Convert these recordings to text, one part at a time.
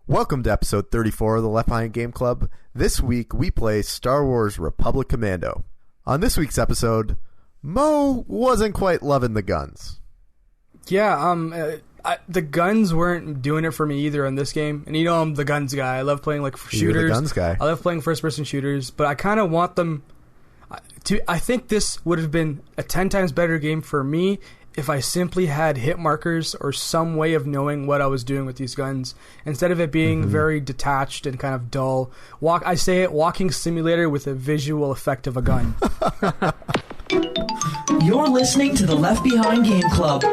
Welcome to episode 34 of the Left Behind Game Club. This week we play Star Wars Republic Commando. On this week's episode, Mo wasn't quite loving the guns. Yeah, the guns weren't doing it for me either in this game. And you know I'm the guns guy. I love playing shooters. You're the guns guy. I love playing first-person shooters, but I kind of want them to... I think this would have been a 10 times better game for me if I simply had hit markers or some way of knowing what I was doing with these guns, instead of it being very detached and kind of dull. Walking simulator with a visual effect of a gun. You're listening to the Left Behind Game Club.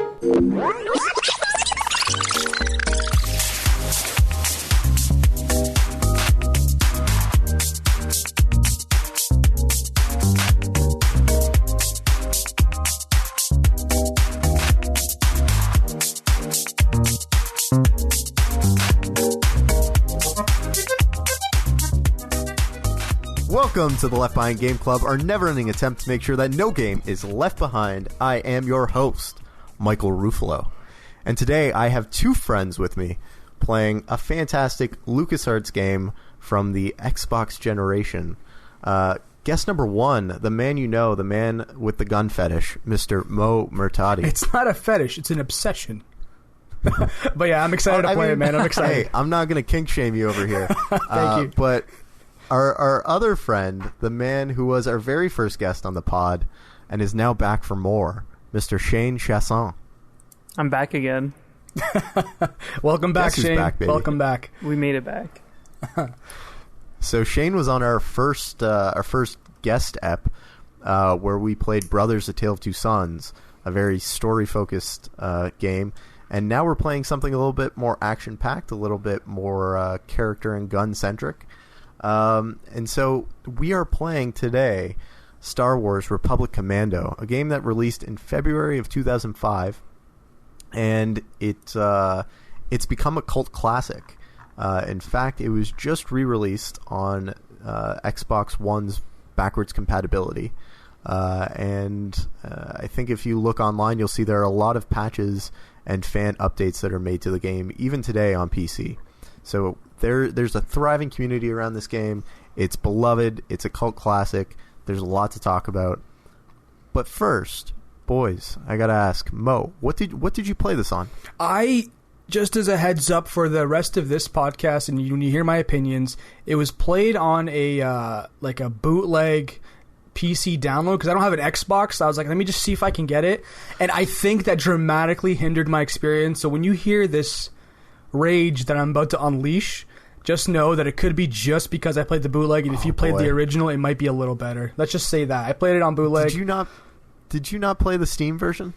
Welcome to the Left Behind Game Club, our never-ending attempt to make sure that no game is left behind. I am your host, Michael Ruffolo. And today I have two friends with me playing a fantastic LucasArts game from the Xbox generation. Guest number one, the man you know, the man with the gun fetish, Mr. Mo Murtadi. It's not a fetish, it's an obsession. But yeah, I'm excited to play it, man. I'm excited. Hey, I'm not going to kink shame you over here. Thank you. But... Our other friend, the man who was our very first guest on the pod and is now back for more, Mr. Shane Chiasson. I'm back again. Welcome back, Guess who's Shane. back, baby? Welcome back. We made it back. So Shane was on our first guest ep where we played Brothers: A Tale of Two Sons, a very story-focused game. And now we're playing something a little bit more action-packed, a little bit more character and gun-centric. And so we are playing today Star Wars Republic Commando, a game that released in February of 2005, and it's become a cult classic. In fact, it was just re-released on Xbox One's backwards compatibility, and I think if you look online, you'll see there are a lot of patches and fan updates that are made to the game, even today on PC. So there's a thriving community around this game. It's beloved. It's a cult classic. There's a lot to talk about. But first, boys, I gotta ask, Mo, what did you play this on? Just as a heads up for the rest of this podcast, and when you hear my opinions, it was played on a bootleg PC download because I don't have an Xbox. So I was like, let me just see if I can get it, and I think that dramatically hindered my experience. So when you hear this rage that I'm about to unleash, just know that it could be just because I played the bootleg, and if you played the original, it might be a little better. Let's just say that I played it on bootleg. Did you not play the Steam version?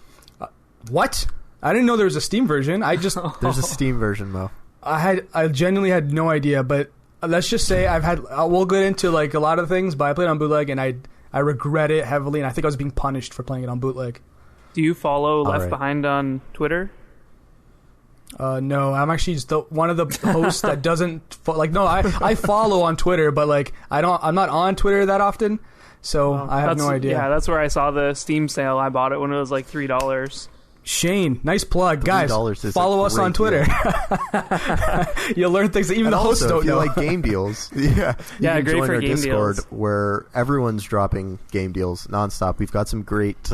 What? I didn't know there was a Steam version. There's a Steam version, Mo. I genuinely had no idea, but let's just say we'll get into like a lot of things, but I played it on bootleg and I regret it heavily, and I think I was being punished for playing it on bootleg. Do you follow Left Behind on Twitter? No, I'm actually just one of the hosts that doesn't I follow on Twitter, but I'm not on Twitter that often, so I have no idea. Yeah, that's where I saw the Steam sale. I bought it when it was like $3. Shane, nice plug, guys. Follow us on Twitter. You'll learn things that even the hosts don't know. If you like game deals, yeah, great join for our game Discord deals, where everyone's dropping game deals nonstop. We've got some great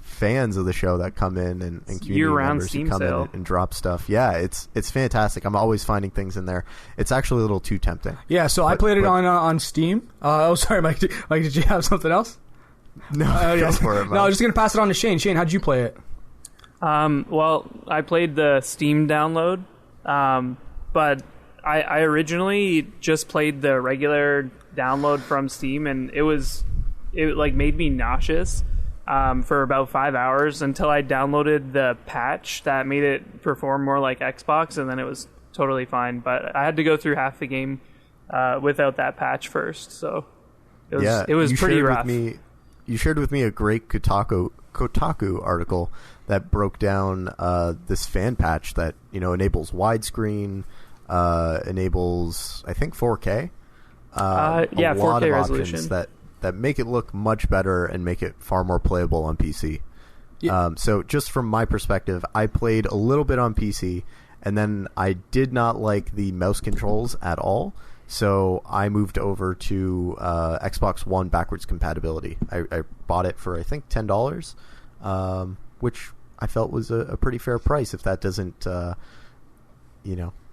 fans of the show that come in and community year-round members Steam who come sale. in and drop stuff. Yeah, it's fantastic. I'm always finding things in there. It's actually a little too tempting. Yeah, so I played it on Steam. Sorry, Mike. Mike, did you have something else? No, go for it, Mike. No, I was just going to pass it on to Shane. Shane, how'd you play it? Well, I played the Steam download, but I originally just played the regular download from Steam, and it made me nauseous for about 5 hours until I downloaded the patch that made it perform more like Xbox, and then it was totally fine. But I had to go through half the game without that patch first, so it was pretty rough. You shared with me a great Kotaku article that broke down this fan patch that enables widescreen, enables I think 4K. 4K resolution that make it look much better and make it far more playable on PC. Yeah. So just from my perspective, I played a little bit on PC, And then I did not like the mouse controls at all, so I moved over to Xbox One backwards compatibility. I bought it for, I think, $10, which I felt was a pretty fair price if that doesn't,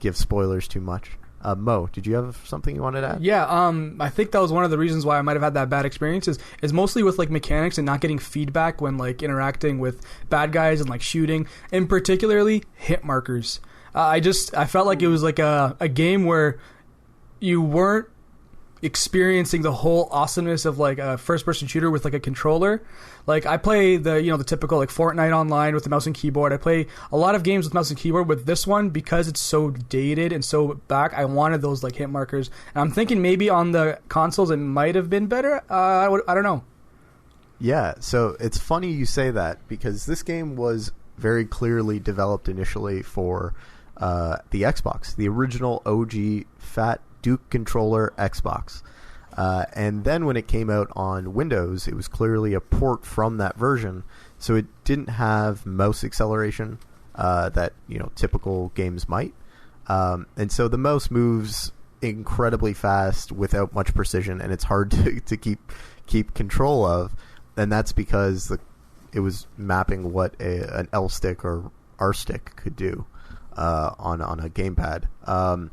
give spoilers too much. Mo, did you have something you wanted to add? Yeah, I think that was one of the reasons why I might have had that bad experience is mostly with like mechanics and not getting feedback when like interacting with bad guys and like shooting, and particularly hit markers. I felt like it was like a game where you weren't experiencing the whole awesomeness of like a first-person shooter with like a controller. Like I play the typical like Fortnite online with the mouse and keyboard. I play a lot of games with mouse and keyboard. With this one, because it's so dated and so back, I wanted those like hit markers. And I'm thinking maybe on the consoles it might have been better. I don't know. Yeah, so it's funny you say that, because this game was very clearly developed initially for the Xbox, the original OG Fat Duke controller Xbox. And then when it came out on Windows, it was clearly a port from that version, so it didn't have mouse acceleration that typical games might. And so the mouse moves incredibly fast without much precision, and it's hard to keep control of. And that's because it was mapping what an L stick or R stick could do on a gamepad.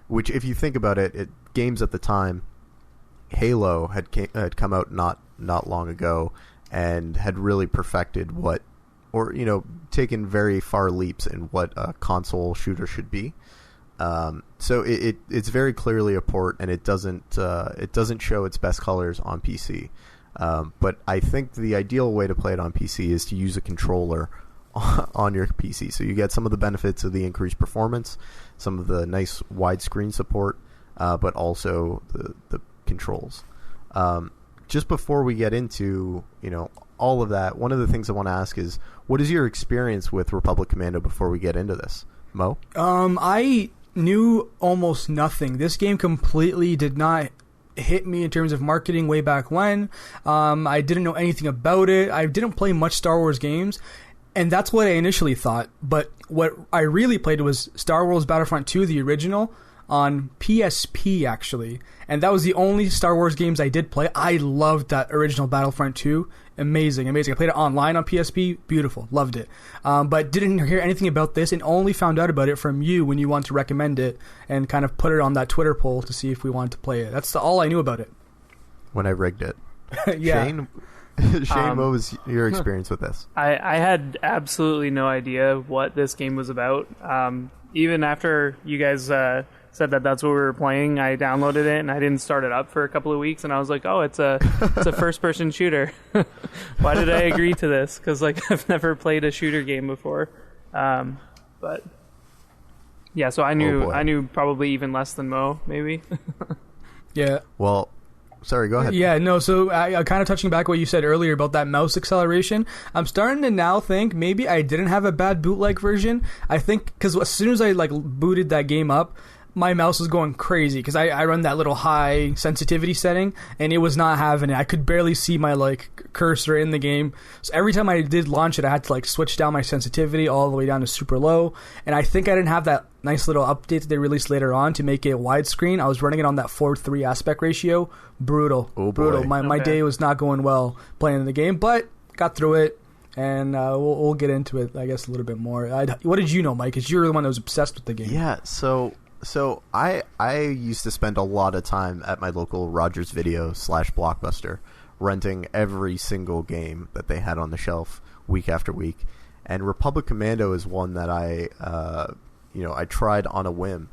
Which, if you think about it, games at the time, Halo had come out not long ago, and had really perfected taken very far leaps in what a console shooter should be. So it's very clearly a port, and it doesn't show its best colors on PC. But I think the ideal way to play it on PC is to use a controller on your PC, so you get some of the benefits of the increased performance, some of the nice widescreen support, but also the controls. Just before we get into all of that, one of the things I want to ask is, what is your experience with Republic Commando before we get into this, Mo? I knew almost nothing. This game completely did not hit me in terms of marketing way back when. I didn't know anything about it. I didn't play much Star Wars games, and that's what I initially thought. But what I really played was Star Wars Battlefront 2, the original, on PSP, actually. And that was the only Star Wars games I did play. I loved that original Battlefront 2. Amazing. I played it online on PSP. Beautiful. Loved it. But didn't hear anything about this, and only found out about it from you when you wanted to recommend it and kind of put it on that Twitter poll to see if we wanted to play it. That's all I knew about it. When I rigged it. Yeah. Shane, what was your experience with this? I had absolutely no idea what this game was about. Even after you guys said that that's what we were playing, I downloaded it and I didn't start it up for a couple of weeks, and I was like, oh, it's a first-person shooter. Why did I agree to this? Because I've never played a shooter game before. But yeah, so I knew probably even less than Mo, maybe. Yeah. Well, sorry, go ahead. Yeah, no, so I kind of touching back what you said earlier about that mouse acceleration, I'm starting to now think maybe I didn't have a bad bootleg version. I think because as soon as I booted that game up, my mouse was going crazy because I run that little high sensitivity setting, and it was not having it. I could barely see my cursor in the game. So every time I did launch it, I had to switch down my sensitivity all the way down to super low. And I think I didn't have that nice little update that they released later on to make it widescreen. I was running it on that 4:3 aspect ratio. Brutal. Oh, brutal. boy. My day was not going well playing the game, but got through it. And we'll get into it, I guess, a little bit more. What did you know, Mike? Because you're the one that was obsessed with the game. Yeah, so I used to spend a lot of time at my local Rogers Video / Blockbuster renting every single game that they had on the shelf week after week. And Republic Commando is one that I tried on a whim.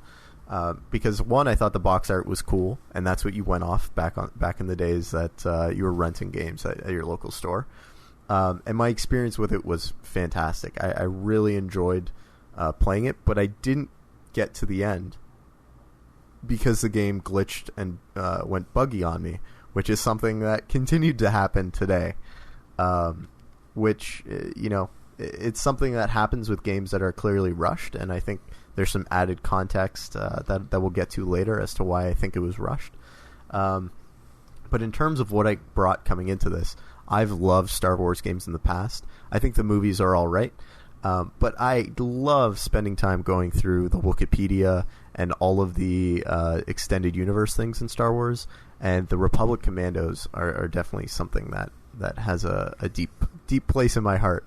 Because one, I thought the box art was cool, and that's what you went off back in the days that you were renting games at your local store. And my experience with it was fantastic. I really enjoyed playing it, but I didn't get to the end because the game glitched and went buggy on me, which is something that continued to happen today. Which it's something that happens with games that are clearly rushed, and I think there's some added context that we'll get to later as to why I think it was rushed. But in terms of what I brought coming into this, I've loved Star Wars games in the past. I think the movies are all right. But I love spending time going through the Wikipedia and all of the extended universe things in Star Wars. And the Republic Commandos are definitely something that has a deep place in my heart.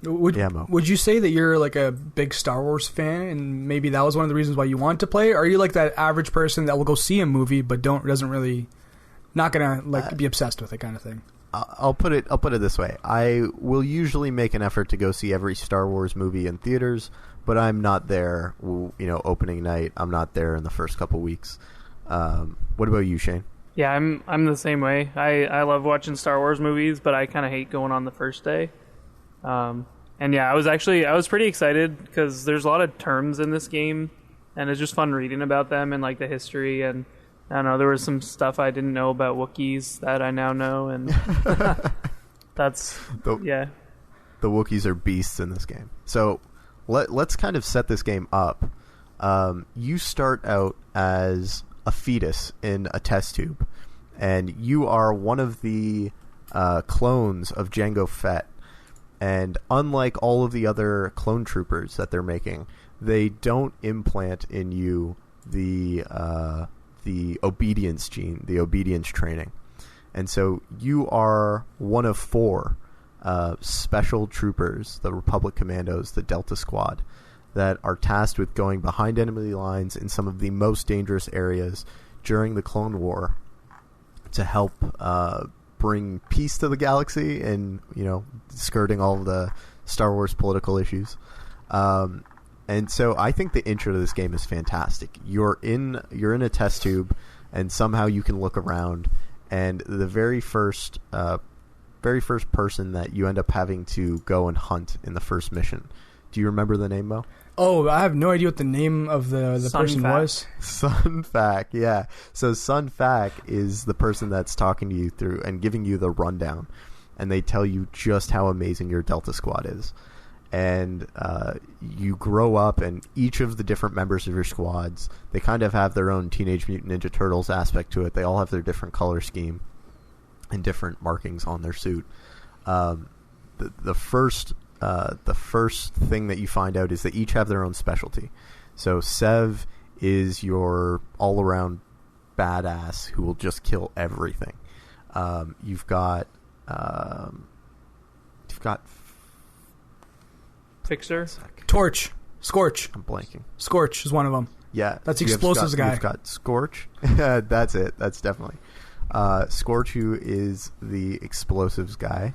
Would you say that you're like a big Star Wars fan, and maybe that was one of the reasons why you want to play? Or are you like that average person that will go see a movie but not gonna like be obsessed with it kind of thing? I'll put it this way: I will usually make an effort to go see every Star Wars movie in theaters, but I'm not there. Opening night, I'm not there in the first couple weeks. What about you, Shane? Yeah, I'm the same way. I love watching Star Wars movies, but I kind of hate going on the first day. And yeah, I was pretty excited because there's a lot of terms in this game, and it's just fun reading about them and like the history. And I don't know, there was some stuff I didn't know about Wookiees that I now know, and yeah. The Wookiees are beasts in this game. So let's kind of set this game up. You start out as a fetus in a test tube, and you are one of the clones of Jango Fett. And unlike all of the other clone troopers that they're making, they don't implant in you the obedience gene, the obedience training. And so you are one of 4 special troopers, the Republic Commandos, the Delta Squad, that are tasked with going behind enemy lines in some of the most dangerous areas during the Clone War to help bring peace to the galaxy and, skirting all of the Star Wars political issues. And so I think the intro to this game is fantastic. You're in a test tube, and somehow you can look around, and the very first person that you end up having to go and hunt in the first mission. Do you remember the name, Mo? Oh, I have no idea what the name of the person was. Sun Fac, yeah. So Sun Fac is the person that's talking to you through and giving you the rundown, and they tell you just how amazing your Delta Squad is. And you grow up, and each of the different members of your squads, they kind of have their own Teenage Mutant Ninja Turtles aspect to it. They all have their different color scheme and different markings on their suit. The first thing that you find out is they each have their own specialty. So Sev is your all-around badass who will just kill everything. You've got Fixer, Torch, Scorch. I'm blanking. Scorch is one of them. Yeah, that's the explosives guy. You've got Scorch. That's it. That's definitely Scorch, who is the explosives guy.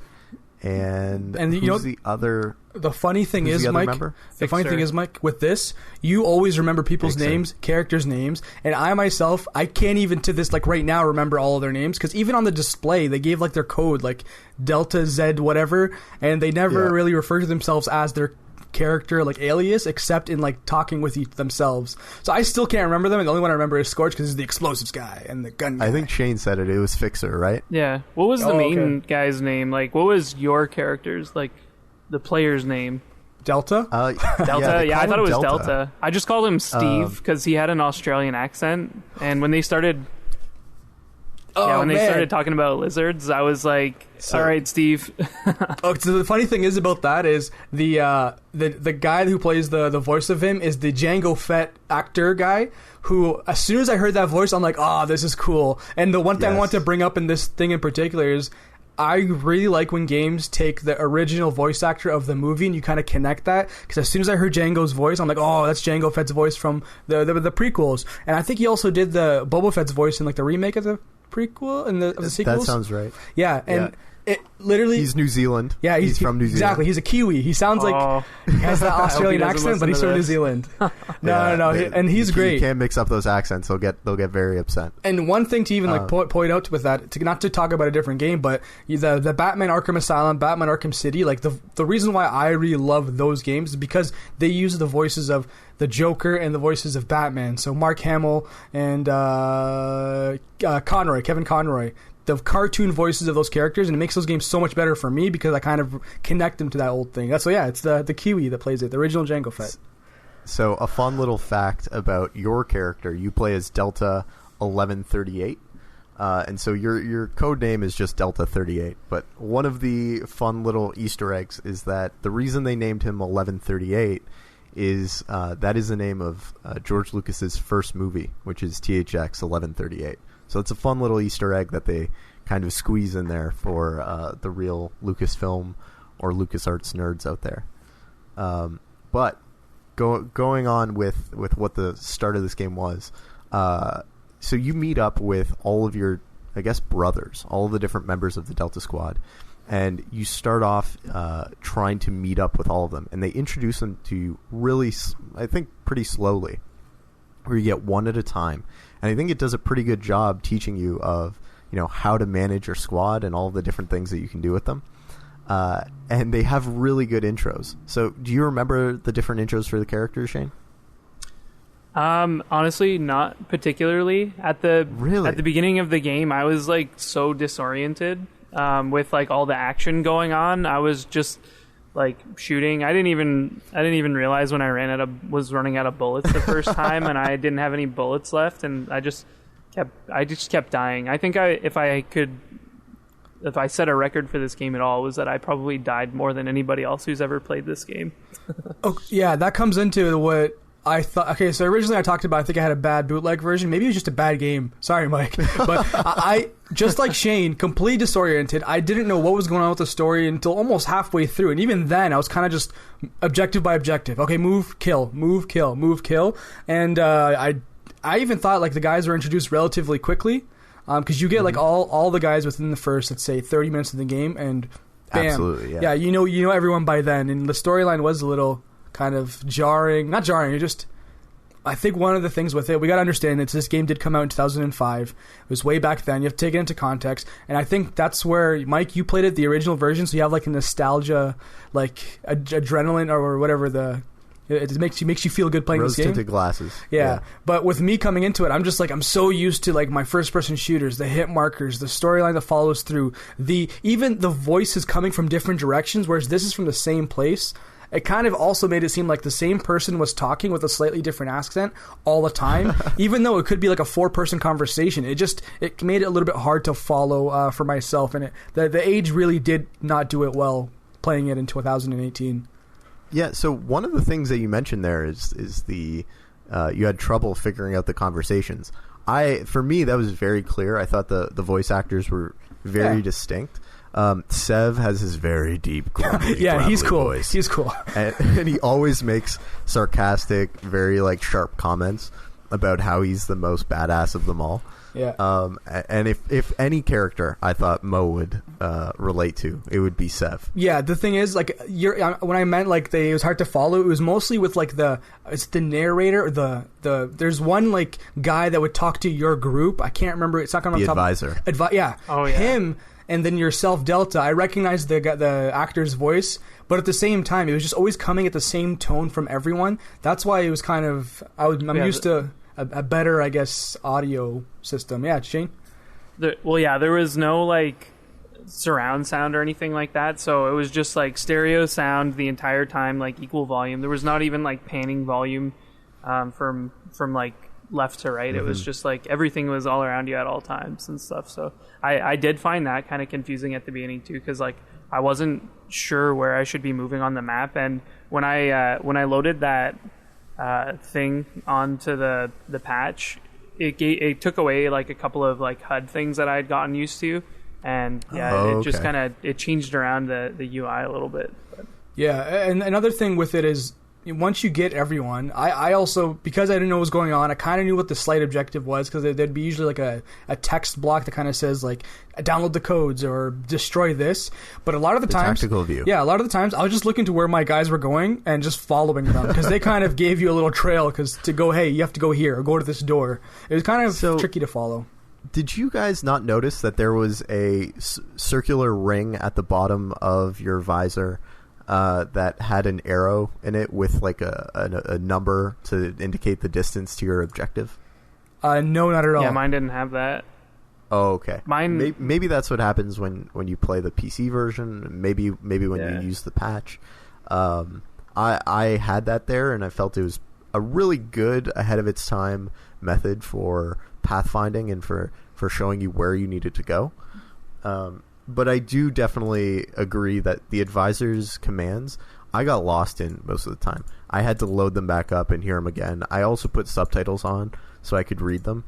And who's the other? The funny thing is, Mike. The funny thing is, Mike, with this, you always remember people's names, characters' names, and I myself, I can't even to this like right now remember all of their names, because even on the display they gave like their code, like Delta Z whatever, and they never really refer to themselves as their character like alias, except in like talking with themselves. So I still can't remember them, and the only one I remember is Scorch because he's the explosives guy and the gun guy. I think Shane said it was Fixer, right? Yeah. What was the main guy's name? Like, what was your character's, like, the player's name? Delta? Delta? Yeah, I thought it was Delta. I just called him Steve because he had an Australian accent, and when they started... started talking about lizards, I was like, all right, Steve. So the funny thing is about that is the guy who plays the voice of him is the Jango Fett actor guy, who, as soon as I heard that voice, I'm like, this is cool. And the one thing I want to bring up in this thing in particular is I really like when games take the original voice actor of the movie and you kind of connect that, because as soon as I heard Jango's voice, I'm like, that's Jango Fett's voice from the prequels. And I think he also did the Boba Fett's voice in like the remake of the prequel and the sequels. That sounds right. Yeah, and it literally... He's New Zealand. Yeah, he's from New Zealand. Exactly, he's a Kiwi. He sounds like he has that Australian accent, but he's from New Zealand. No, and he's great. You can't mix up those accents. They'll get very upset. And one thing to even like point out with that, not to talk about a different game, but the Batman Arkham Asylum, Batman Arkham City, like the reason why I really love those games is because they use the voices of the Joker and the voices of Batman. So Mark Hamill and Kevin Conroy, the cartoon voices of those characters, and it makes those games so much better for me because I kind of connect them to that old thing. It's the Kiwi that plays it, the original Jango Fett. So a fun little fact about your character: you play as Delta 1138. And so your code name is just Delta 38. But one of the fun little Easter eggs is that the reason they named him 1138 is that is the name of George Lucas's first movie, which is THX 1138. So it's a fun little Easter egg that they kind of squeeze in there for the real Lucasfilm or LucasArts nerds out there. But going on with what the start of this game was, so you meet up with all of your, I guess, brothers, all of the different members of the Delta Squad, and you start off trying to meet up with all of them, and they introduce them to you really, I think, pretty slowly, where you get one at a time. And I think it does a pretty good job teaching you of, how to manage your squad and all the different things that you can do with them. And they have really good intros. So do you remember the different intros for the characters, Shane? Honestly, not particularly. At the beginning of the game, I was like so disoriented with like all the action going on. I was just like shooting. I didn't even realize when I was running out of bullets the first time, and I didn't have any bullets left, and I just kept dying. I think if I set a record for this game at all, was that I probably died more than anybody else who's ever played this game. Oh, yeah, that comes into what I thought. Okay, so originally I talked about, I think I had a bad bootleg version. Maybe it was just a bad game. Sorry, Mike. But I just like Shane, completely disoriented. I didn't know what was going on with the story until almost halfway through. And even then, I was kind of just objective by objective. Okay, move, kill, move, kill, move, kill. And I even thought like the guys were introduced relatively quickly. Because you get like all the guys within the first, let's say, 30 minutes of the game, and bam. Absolutely, yeah. Yeah, you know everyone by then. And the storyline was a little kind of jarring. Not jarring, it just... I think one of the things with it, we got to understand that this game did come out in 2005. It was way back then. You have to take it into context. And I think that's where, Mike, you played it, the original version, so you have like a nostalgia, like adrenaline or whatever it makes you feel good playing this game. Rose-tinted glasses. Yeah. But with me coming into it, I'm just like, I'm so used to like my first-person shooters, the hit markers, the storyline that follows through, even the voices coming from different directions, whereas this is from the same place. It kind of also made it seem like the same person was talking with a slightly different accent all the time, even though it could be like a 4-person conversation. It made it a little bit hard to follow for myself, and the age really did not do it well playing it in 2018. Yeah, so one of the things that you mentioned there is the you had trouble figuring out the conversations. For me, that was very clear. I thought the voice actors were very distinct. Sev has his very deep, grumbly, yeah, he's cool. voice. He's cool, and he always makes sarcastic, very like sharp comments about how he's the most badass of them all. Yeah. And if any character I thought Mo would relate to, it would be Sev. Yeah. The thing is, like, when I meant like it was hard to follow, it was mostly with like it's the narrator, or there's one like guy that would talk to your group. I can't remember. It's not going to the advisor. Yeah. Oh yeah. Him. And then yourself, Delta, I recognized the actor's voice, but at the same time, it was just always coming at the same tone from everyone. That's why it was kind of... I'm used to a better, I guess, audio system. Yeah, Shane? There was no, like, surround sound or anything like that, so it was just, like, stereo sound the entire time, like, equal volume. There was not even, like, panning volume from like, left to right. It was just like everything was all around you at all times and stuff. So I did find that kind of confusing at the beginning too, because like I wasn't sure where I should be moving on the map. And when I loaded that thing onto the patch, it took away like a couple of like HUD things that I had gotten used to, and it just kind of it changed around the UI a little bit. But. Yeah, and another thing with it is, once you get everyone, I also, because I didn't know what was going on, I kind of knew what the slight objective was, because there'd be usually like a text block that kind of says like, download the codes or destroy this. But a lot of the times, tactical view. Yeah, a lot of the times I was just looking to where my guys were going and just following them, because they kind of gave you a little trail to go, hey, you have to go here or go to this door. It was kind of tricky to follow. Did you guys not notice that there was a circular ring at the bottom of your visor that had an arrow in it with like a number to indicate the distance to your objective? No, not at all. Yeah, mine didn't have that. Oh, okay. Mine maybe that's what happens when you play the PC version. Maybe when you use the patch. I had that there, and I felt it was a really good ahead of its time method for pathfinding and for showing you where you needed to go. But I do definitely agree that the advisor's commands, I got lost in most of the time. I had to load them back up and hear them again. I also put subtitles on so I could read them,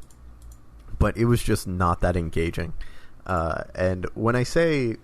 but it was just not that engaging. And when I say,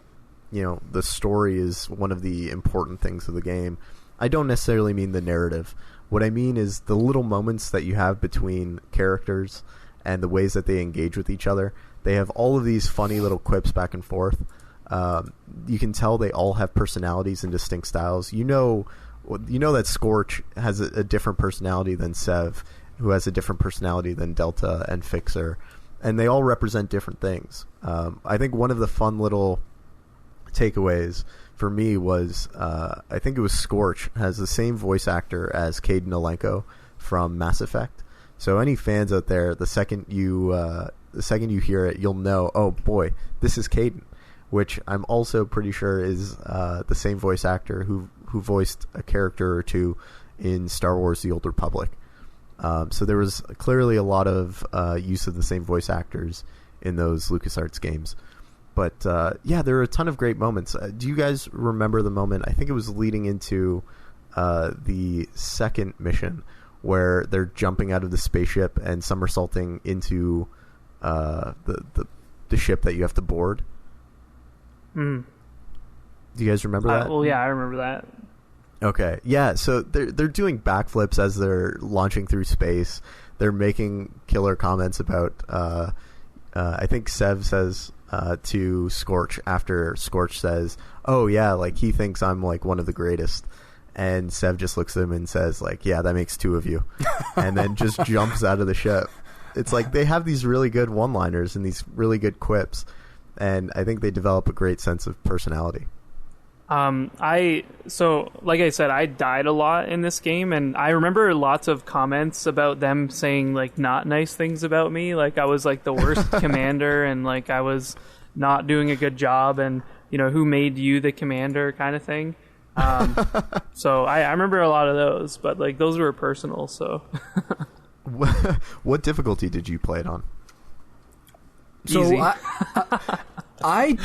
the story is one of the important things of the game, I don't necessarily mean the narrative. What I mean is the little moments that you have between characters and the ways that they engage with each other. They have all of these funny little quips back and forth. You can tell they all have personalities and distinct styles. You know that Scorch has a different personality than Sev, who has a different personality than Delta and Fixer, and they all represent different things. I think one of the fun little takeaways for me was I think it was Scorch has the same voice actor as Kaidan Alenko from Mass Effect. So any fans out there, the second you hear it, you'll know, oh boy, this is Kaidan, which I'm also pretty sure is the same voice actor who voiced a character or two in Star Wars: The Old Republic. So there was clearly a lot of use of the same voice actors in those LucasArts games. But there are a ton of great moments. Do you guys remember the moment? I think it was leading into the second mission where they're jumping out of the spaceship and somersaulting into the ship that you have to board. Mm. Do you guys remember that? Well, yeah, I remember that. Okay, yeah. So they're doing backflips as they're launching through space. They're making killer comments about. I think Sev says to Scorch after Scorch says, "Oh yeah, like he thinks I'm like one of the greatest." And Sev just looks at him and says, like, yeah, that makes two of you. And then just jumps out of the ship. It's like they have these really good one-liners and these really good quips. And I think they develop a great sense of personality. So like I said, I died a lot in this game. And I remember lots of comments about them saying, like, not nice things about me. Like, I was, like, the worst commander and, like, I was not doing a good job. And, who made you the commander kind of thing. So I remember a lot of those, but like those were personal. So what difficulty did you play it on? So easy. I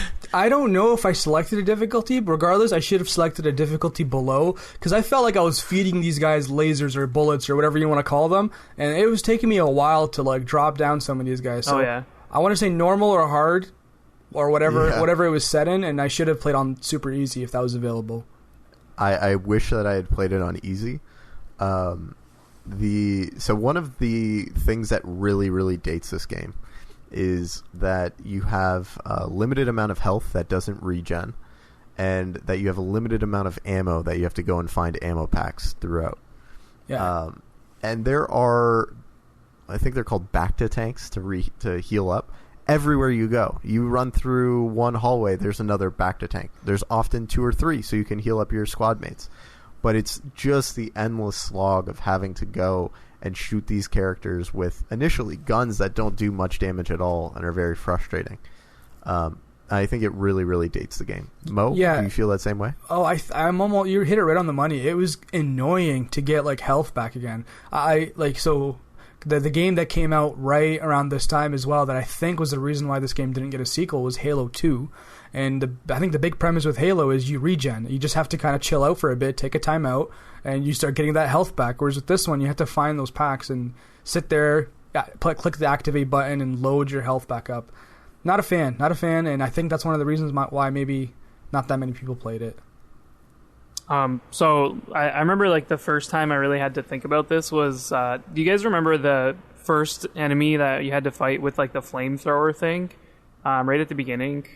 don't know if I selected a difficulty, but regardless, I should have selected a difficulty below because I felt like I was feeding these guys lasers or bullets or whatever you want to call them, and it was taking me a while to like drop down some of these guys. So yeah. I want to say normal or hard or whatever it was set in, and I should have played on super easy if that was available. I wish that I had played it on easy. So one of the things that really, really dates this game is that you have a limited amount of health that doesn't regen, and that you have a limited amount of ammo that you have to go and find ammo packs throughout. Yeah. And there are, I think they're called bacta tanks to heal up. Everywhere you go, you run through one hallway, there's another bacta tank. There's often 2 or 3, so you can heal up your squad mates. But it's just the endless slog of having to go and shoot these characters with initially guns that don't do much damage at all and are very frustrating. I think it really, really dates the game. Mo, do you feel that same way? Oh, I'm almost, you hit it right on the money. It was annoying to get like health back again. The game that came out right around this time as well that I think was the reason why this game didn't get a sequel was Halo 2. And I think the big premise with Halo is you regen. You just have to kind of chill out for a bit, take a time out, and you start getting that health back. Whereas with this one, you have to find those packs and sit there, click the activate button, and load your health back up. Not a fan, and I think that's one of the reasons why maybe not that many people played it. So I remember like the first time I really had to think about this was, do you guys remember the first enemy that you had to fight with like the flamethrower thing, right at the beginning?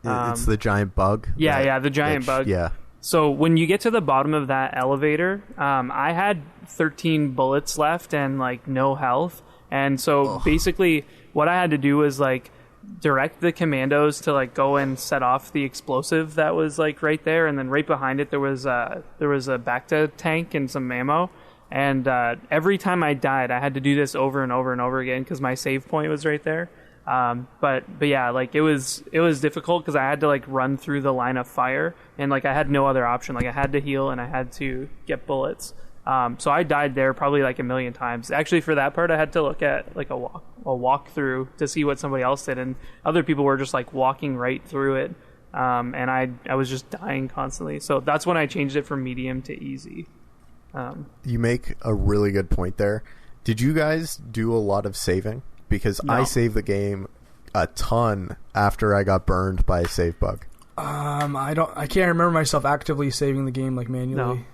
It's the giant bug. Yeah, the giant bug. Yeah. So when you get to the bottom of that elevator, I had 13 bullets left and like no health. And so basically what I had to do was like direct the commandos to like go and set off the explosive that was like right there, and then right behind it there was a bacta tank and some ammo, and every time I died I had to do this over and over and over again because my save point was right there. But yeah, like it was difficult because I had to like run through the line of fire, and like I had no other option. Like I had to heal and I had to get bullets. So I died there probably like a million times. Actually, for that part, I had to look at like a walkthrough to see what somebody else did, and other people were just like walking right through it, and I was just dying constantly. So that's when I changed it from medium to easy. You make a really good point there. Did you guys do a lot of saving? Because No. I saved the game a ton after I got burned by a save bug. I can't remember myself actively saving the game like manually. No.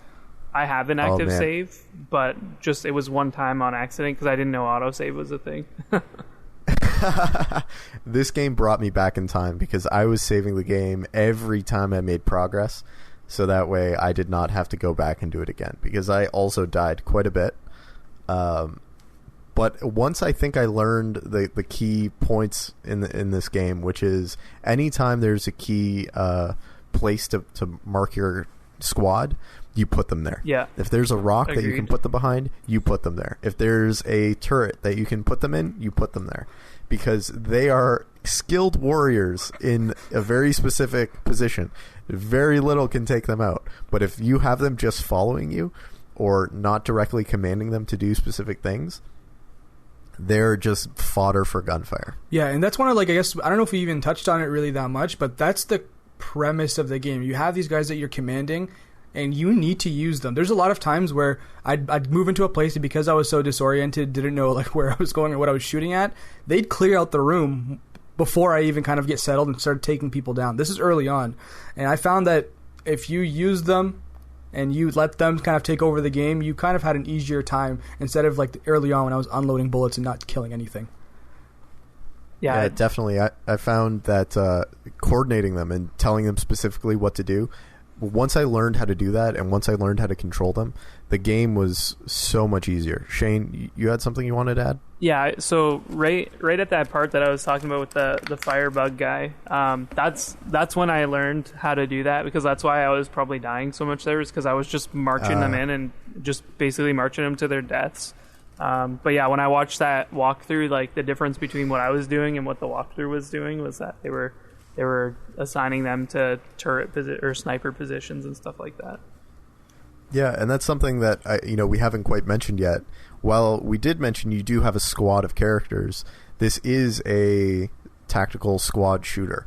I have an active man. save, but just it was one time on accident because I didn't know autosave was a thing. This game brought me back in time because I was saving the game every time I made progress, so that way I did not have to go back and do it again, because I also died quite a bit. But once I think I learned the key points in this game, which is anytime there's a key place to mark your squad, you put them there. Yeah. If there's a rock that you can Agreed. put them behind, you put them there. If there's a turret that you can put them in, you put them there. Because they are skilled warriors in a very specific position. Very little can take them out. But if you have them just following you or not directly commanding them to do specific things, they're just fodder for gunfire. Yeah, and that's one of, like, I guess, I don't know if we even touched on it really that much, but that's the premise of the game. You have these guys that you're commanding, and you need to use them. There's a lot of times where I'd move into a place, and because I was so disoriented, didn't know like where I was going or what I was shooting at, they'd clear out the room before I even kind of get settled and start taking people down. This is early on, and I found that if you use them and you let them kind of take over the game, you kind of had an easier time instead of like early on when I was unloading bullets and not killing anything. Yeah, definitely. I found that coordinating them and telling them specifically what to do, once I learned how to do that and once I learned how to control them, the game was so much easier. Shane, you had something you wanted to add? Yeah, so right at that part that I was talking about with the firebug guy, that's when I learned how to do that, because that's why I was probably dying so much there, is because I was just marching them in and just basically marching them to their deaths. But yeah, when I watched that walkthrough, like the difference between what I was doing and what the walkthrough was doing was that they were assigning them to turret or sniper positions and stuff like that. Yeah, and that's something that we haven't quite mentioned yet. While we did mention you do have a squad of characters, this is a tactical squad shooter.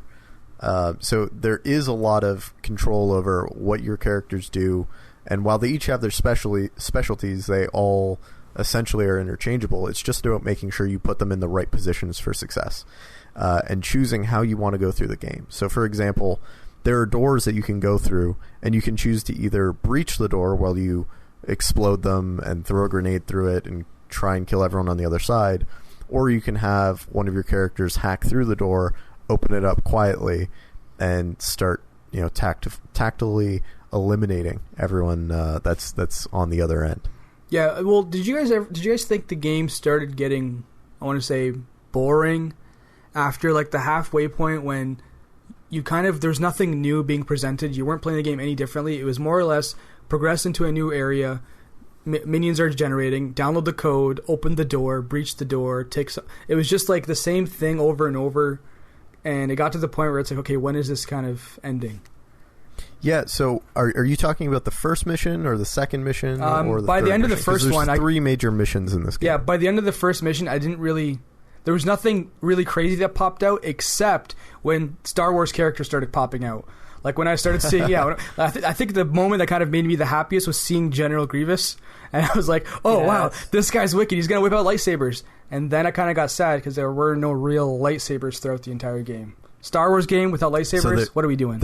So there is a lot of control over what your characters do, and while they each have their specialties, they all essentially are interchangeable. It's just about making sure you put them in the right positions for success, and choosing how you want to go through the game. So, for example, there are doors that you can go through, and you can choose to either breach the door while you explode them and throw a grenade through it and try and kill everyone on the other side, or you can have one of your characters hack through the door, open it up quietly, and start tactily eliminating everyone that's on the other end. Yeah, well, did you guys think the game started getting, I want to say, boring after like the halfway point when you there's nothing new being presented? You weren't playing the game any differently. It was more or less progress into a new area, minions are generating, download the code, open the door, breach the door, it was just like the same thing over and over, and it got to the point where it's like, okay, when is this kind of ending? Yeah, so are you talking about the first mission or the second mission? Or by the end of the first one, there's three major missions in this game. Yeah, by the end of the first mission, there was nothing really crazy that popped out except when Star Wars characters started popping out. Like when I started seeing, I think the moment that kind of made me the happiest was seeing General Grievous, and I was like, oh yes. Wow, this guy's wicked. He's gonna whip out lightsabers. And then I kind of got sad because there were no real lightsabers throughout the entire game. Star Wars game without lightsabers. What are we doing?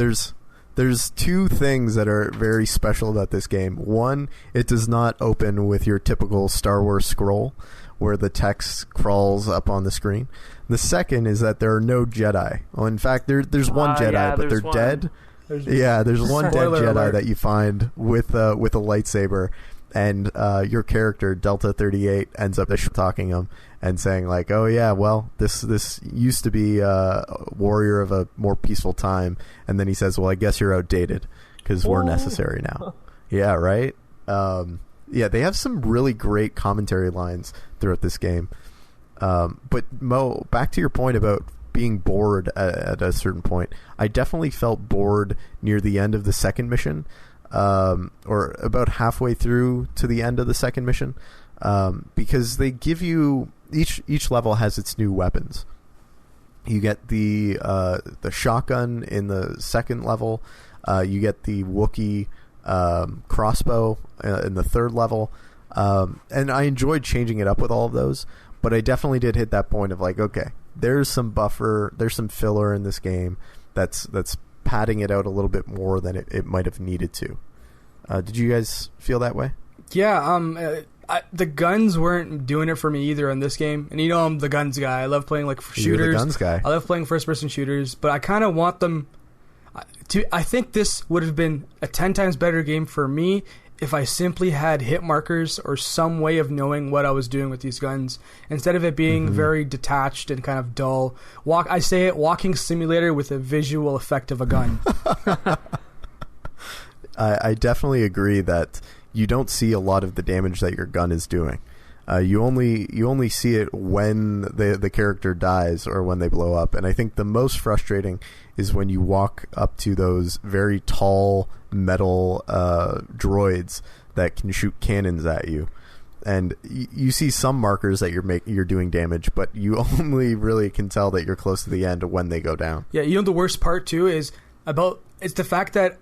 There's two things that are very special about this game. One, it does not open with your typical Star Wars scroll where the text crawls up on the screen. The second is that there are no Jedi. Well, in fact, there's one Jedi, but they're dead. There's one dead Jedi that you find with a lightsaber, and your character Delta 38 ends up talking him and saying like, "Oh yeah, well this used to be a warrior of a more peaceful time," and then he says, "Well, I guess you're outdated because we're necessary now." Yeah, right. Yeah, they have some really great commentary lines throughout this game. But Mo, back to your point about being bored at a certain point. I definitely felt bored near the end of the second mission. or about halfway through to the end of the second mission, because they give you each level has its new weapons. You get the shotgun in the second level. You get the Wookiee crossbow in the third level. And I enjoyed changing it up with all of those, but I definitely did hit that point of like, okay, there's some buffer, there's some filler in this game that's padding it out a little bit more than it might have needed to. Did you guys feel that way? Yeah, the guns weren't doing it for me either in this game. And you know I'm the guns guy. I love playing like shooters. You're the guns guy. I love playing first-person shooters, but I kind of want them to... I think this would have been a 10 times better game for me if I simply had hit markers or some way of knowing what I was doing with these guns, instead of it being very detached and kind of dull. I say it, walking simulator with a visual effect of a gun. I definitely agree that you don't see a lot of the damage that your gun is doing. You only see it when the character dies or when they blow up. And I think the most frustrating is when you walk up to those very tall metal droids that can shoot cannons at you, and you see some markers that you're doing damage, but you only really can tell that you're close to the end when they go down. Yeah, you know the worst part too is the fact that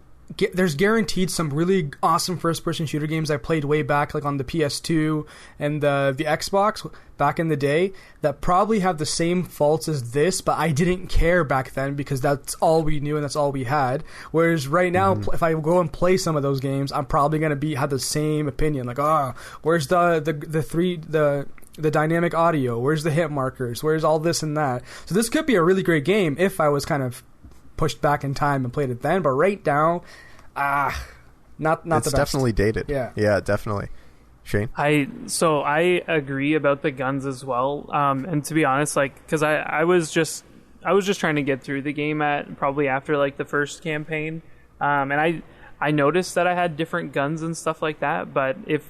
there's guaranteed some really awesome first-person shooter games I played way back, like on the PS2 and the Xbox back in the day, that probably have the same faults as this, but I didn't care back then because that's all we knew and that's all we had. Whereas right now, if I go and play some of those games, I'm probably going to have the same opinion. Like, where's the dynamic audio? Where's the hit markers? Where's all this and that? So this could be a really great game if I was kind of pushed back in time and played it then, but right now, not the best. It's definitely dated. Yeah, definitely. Shane? I agree about the guns as well. And to be honest, like, because I was just trying to get through the game probably after like the first campaign, and I noticed that I had different guns and stuff like that. But if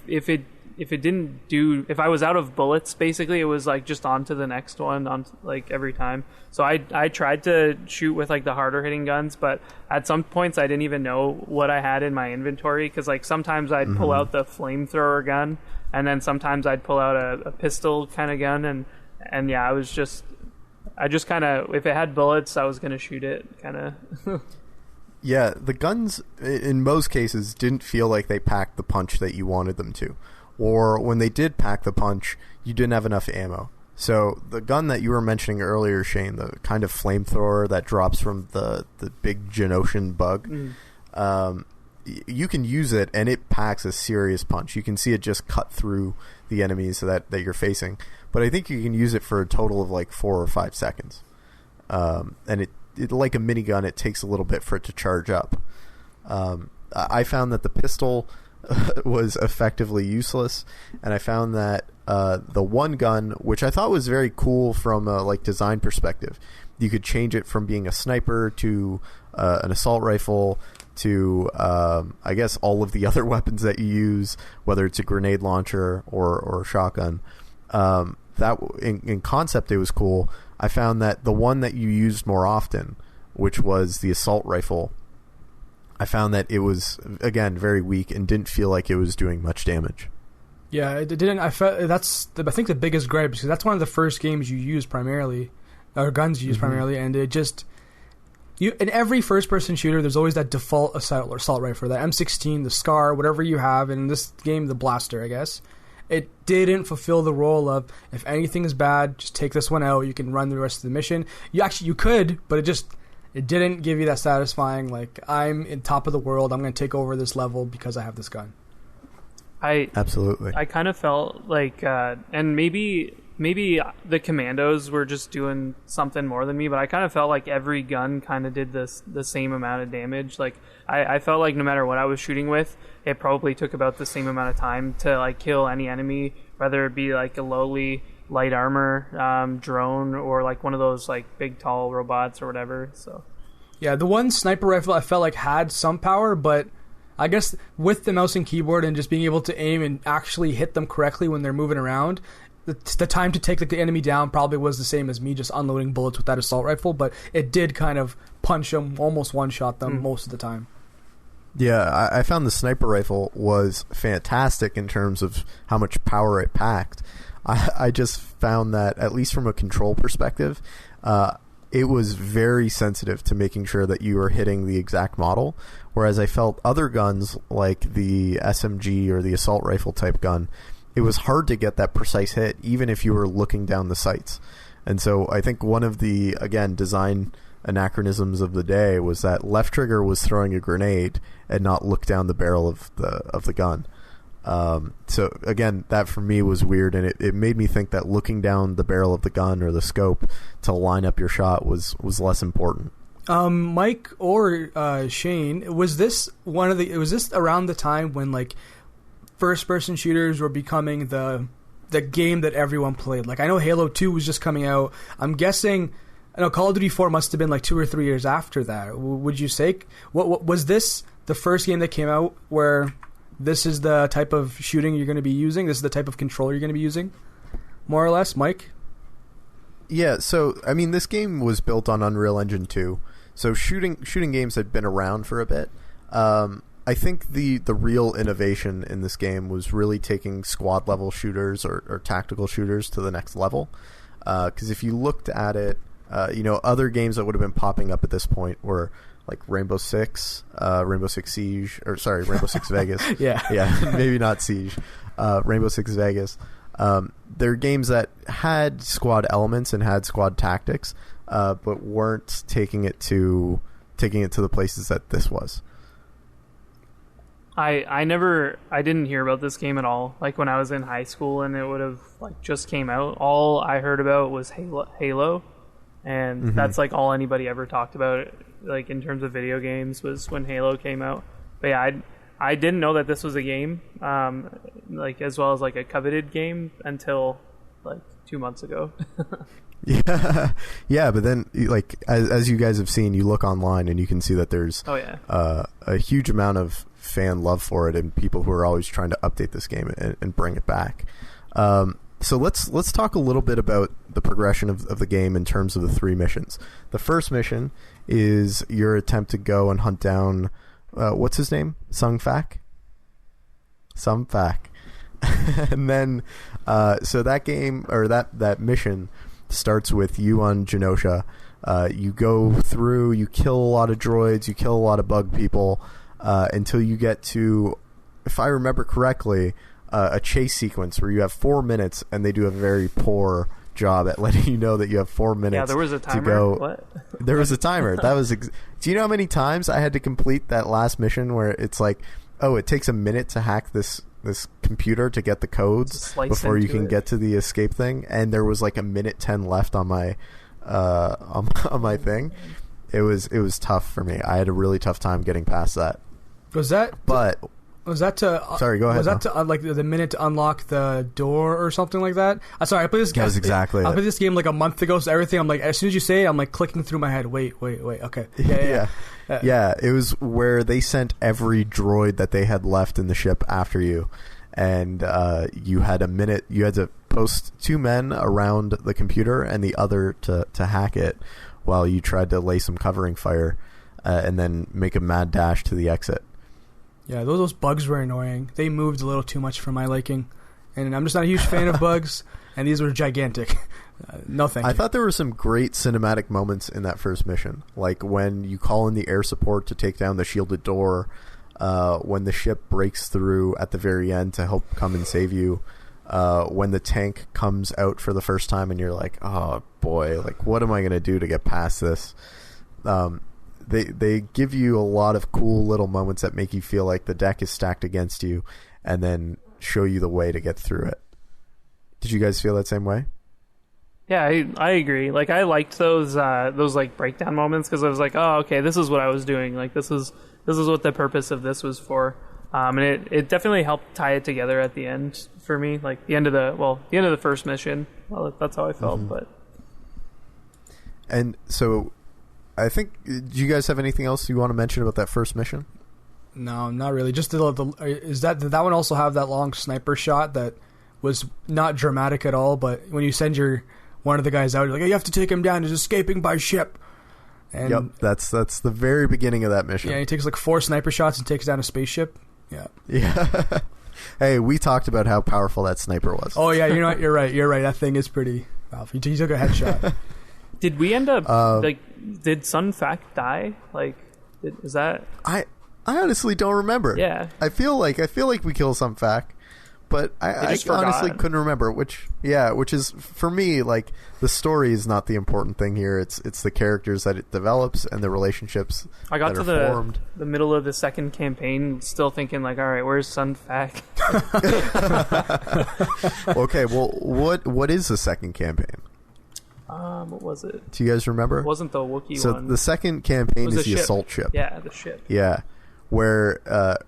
I was out of bullets, basically it was like just on to the next one on like every time. So I tried to shoot with like the harder hitting guns, but at some points I didn't even know what I had in my inventory, because like sometimes I'd pull out the flamethrower gun, and then sometimes I'd pull out a pistol kind of gun, and yeah, I just kind of, if it had bullets, I was gonna shoot it kind of. Yeah, the guns in most cases didn't feel like they packed the punch that you wanted them to. Or when they did pack the punch, you didn't have enough ammo. So the gun that you were mentioning earlier, Shane, the kind of flamethrower that drops from the big Geonosian bug, you can use it and it packs a serious punch. You can see it just cut through the enemies that you're facing. But I think you can use it for a total of like 4 or 5 seconds. And it like a minigun, it takes a little bit for it to charge up. I found that the pistol was effectively useless, and I found that the one gun, which I thought was very cool from a like design perspective, you could change it from being a sniper to an assault rifle to I guess all of the other weapons that you use, whether it's a grenade launcher or a shotgun. That in concept it was cool. I found that the one that you used more often, which was the assault rifle, I found that it was, again, very weak and didn't feel like it was doing much damage. Yeah, it didn't. I think the biggest gripe, because that's one of the first games you use primarily, or guns you use primarily, and it just... in every first-person shooter, there's always that default assault rifle, that M16, the SCAR, whatever you have, and in this game, the blaster, I guess. It didn't fulfill the role of, if anything is bad, just take this one out, you can run the rest of the mission. You could, but it didn't give you that satisfying, like, I'm in top of the world, I'm going to take over this level because I have this gun. Absolutely. I kind of felt like, and maybe the Commandos were just doing something more than me, but I kind of felt like every gun kind of did the same amount of damage. Like, I felt like no matter what I was shooting with, it probably took about the same amount of time to like kill any enemy, whether it be like a lowly light armor drone or like one of those like big tall robots or whatever. So yeah, the one sniper rifle I felt like had some power, but I guess with the mouse and keyboard and just being able to aim and actually hit them correctly when they're moving around, the time to take the enemy down probably was the same as me just unloading bullets with that assault rifle, but it did kind of punch them, almost one-shot them most of the time. Yeah, I found the sniper rifle was fantastic in terms of how much power it packed. I just found that, at least from a control perspective, it was very sensitive to making sure that you were hitting the exact model, whereas I felt other guns like the SMG or the assault rifle type gun, it was hard to get that precise hit even if you were looking down the sights. And so I think one of the, again, design anachronisms of the day was that left trigger was throwing a grenade and not look down the barrel of the gun. So again, that for me was weird, and it made me think that looking down the barrel of the gun or the scope to line up your shot was less important. Mike or Shane, was this around the time when like first person shooters were becoming the game that everyone played? Like, I know Halo 2 was just coming out. I'm guessing, I know Call of Duty 4 must have been like 2 or 3 years after that. Would you say, what was this the first game that came out where this is the type of shooting you're going to be using? This is the type of control you're going to be using, more or less, Mike? Yeah, so, I mean, this game was built on Unreal Engine 2, so shooting games had been around for a bit. I think the real innovation in this game was really taking squad-level shooters or tactical shooters to the next level. Because if you looked at it, other games that would have been popping up at this point were like Rainbow Six Siege, Rainbow Six Vegas. Yeah, maybe not Siege. Rainbow Six Vegas. They're games that had squad elements and had squad tactics, but weren't taking it to the places that this was. I didn't hear about this game at all. Like when I was in high school and it would have like just came out, all I heard about was Halo, and that's like all anybody ever talked about, like in terms of video games, was when Halo came out. But yeah, I didn't know that this was a game, like as well as like a coveted game until like 2 months ago. Yeah, but then like as you guys have seen, you look online and you can see that there's a huge amount of fan love for it and people who are always trying to update this game and bring it back. So let's talk a little bit about the progression of the game in terms of the 3 missions. The first mission is your attempt to go and hunt down what's his name? Sung Fak. And then so that game, or that mission, starts with you on Genosha. You go through, you kill a lot of droids, you kill a lot of bug people, until you get to, if I remember correctly, a chase sequence where you have 4 minutes, and they do a very poor job at letting you know that you have 4 minutes. Yeah, there was a timer. To go. What? There was a timer. That was. Do you know how many times I had to complete that last mission where it's like, oh, it takes a minute to hack this computer to get the codes before you can get to the escape thing, and there was like a minute 10 left on my thing. It was tough for me. I had a really tough time getting past that. Was that to? Sorry, go ahead. Was that to like the minute to unlock the door or something like that? Sorry, I played this game. That was exactly. I played this game like a month ago, so everything I'm like, as soon as you say it, I'm like clicking through my head. Wait. Okay. Yeah. It was where they sent every droid that they had left in the ship after you, and you had a minute. You had to post 2 men around the computer and the other to hack it, while you tried to lay some covering fire, and then make a mad dash to the exit. Yeah, those bugs were annoying. They moved a little too much for my liking, and I'm just not a huge fan of bugs, and these were gigantic. No thank you. I thought there were some great cinematic moments in that first mission, like when you call in the air support to take down the shielded door, when the ship breaks through at the very end to help come and save you, when the tank comes out for the first time and you're like, oh boy, like what am I going to do to get past this? They give you a lot of cool little moments that make you feel like the deck is stacked against you, and then show you the way to get through it. Did you guys feel that same way? Yeah, I agree. Like I liked those like breakdown moments, because I was like, oh, okay, this is what I was doing. Like this is what the purpose of this was for. And it definitely helped tie it together at the end for me. Like the end of the first mission. Well, that's how I felt. But and so, I think, do you guys have anything else you want to mention about that first mission? No, not really. Just did that one also have that long sniper shot that was not dramatic at all? But when you send one of the guys out, you're like, you have to take him down. He's escaping by ship. And yep, that's the very beginning of that mission. Yeah, he takes like 4 sniper shots and takes down a spaceship. Yeah. Yeah. Hey, we talked about how powerful that sniper was. Oh yeah, you're right. That thing is pretty powerful. He took a headshot. Did we end up did Sun Fac die? Like, is that? I honestly don't remember. Yeah. I feel like we killed some Fac, but I honestly couldn't remember. Which is for me, like, the story is not the important thing here. It's the characters that it develops and the relationships. I got that to are formed. the middle of the second campaign, still thinking like, all right, where's Sun Fac? Okay, well, what is the second campaign? What was it? Do you guys remember? It wasn't the Wookiee So one. the second campaign is the ship. assault ship. Yeah, the ship. Yeah, where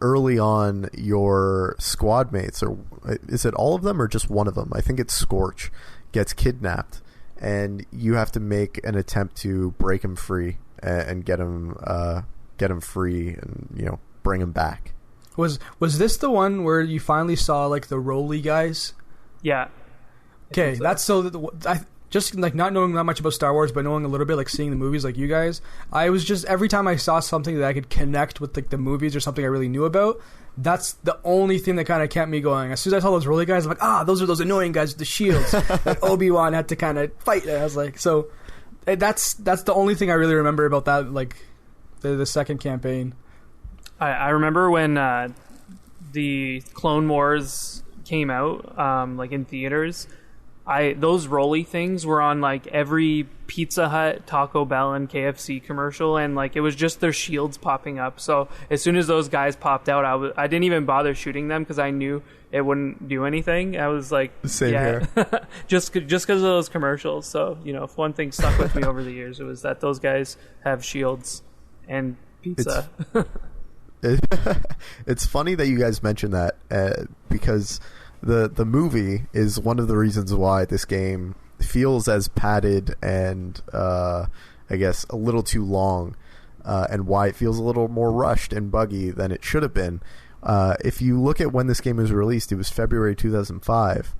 early on your squad mates, or is it all of them or just one of them? I think it's Scorch, gets kidnapped, and you have to make an attempt to break him free and get him free, and bring him back. Was this the one where you finally saw like the Rolly guys? Yeah. Okay, that's so. Just like not knowing that much about Star Wars, but knowing a little bit, like seeing the movies, like you guys, I was just every time I saw something that I could connect with like the movies or something I really knew about, that's the only thing that kind of kept me going. As soon as I saw those Rolly guys, I'm like, those are those annoying guys with the shields that Obi-Wan had to kind of fight. And I was like, so that's the only thing I really remember about that, like the second campaign. I remember when the Clone Wars came out, like in theaters. Those Rolly things were on like every Pizza Hut, Taco Bell, and KFC commercial, and like it was just their shields popping up. So as soon as those guys popped out, I didn't even bother shooting them because I knew it wouldn't do anything. I was like, same here. just because of those commercials. So if one thing stuck with me over the years, it was that those guys have shields and pizza. It's funny that you guys mentioned that because the movie is one of the reasons why this game feels as padded and I guess a little too long, and why it feels a little more rushed and buggy than it should have been. If you look at when this game was released, it was February 2005.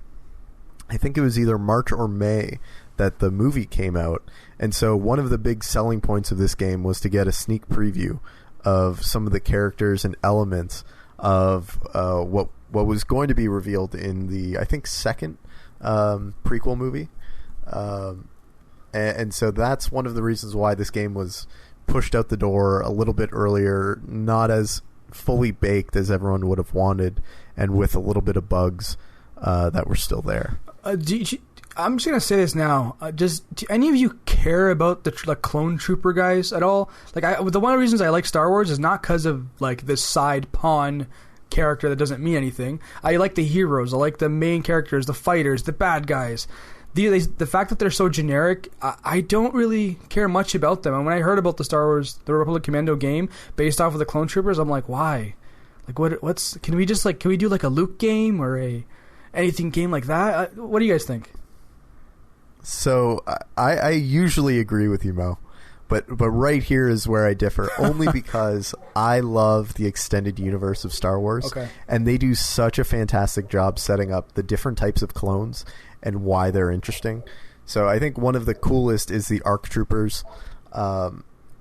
I think it was either March or May that the movie came out, and so one of the big selling points of this game was to get a sneak preview of some of the characters and elements of what was going to be revealed in the, I think, second prequel movie. And so that's one of the reasons why this game was pushed out the door a little bit earlier, not as fully baked as everyone would have wanted, and with a little bit of bugs that were still there. I'm just gonna say this now. Do any of you care about the clone trooper guys at all? Like, one of the reasons I like Star Wars is not because of like this side pawn character that doesn't mean anything. I like the heroes. I like the main characters, the fighters, the bad guys. The fact that they're so generic, I don't really care much about them. And when I heard about the Republic Commando game based off of the clone troopers, I'm like, why? Like, can we do like a Luke game or anything game like that? What do you guys think? So I usually agree with you, Mo, but right here is where I differ, only because I love the extended universe of Star Wars, okay, and they do such a fantastic job setting up the different types of clones and why they're interesting. So I think one of the coolest is the ARC Troopers,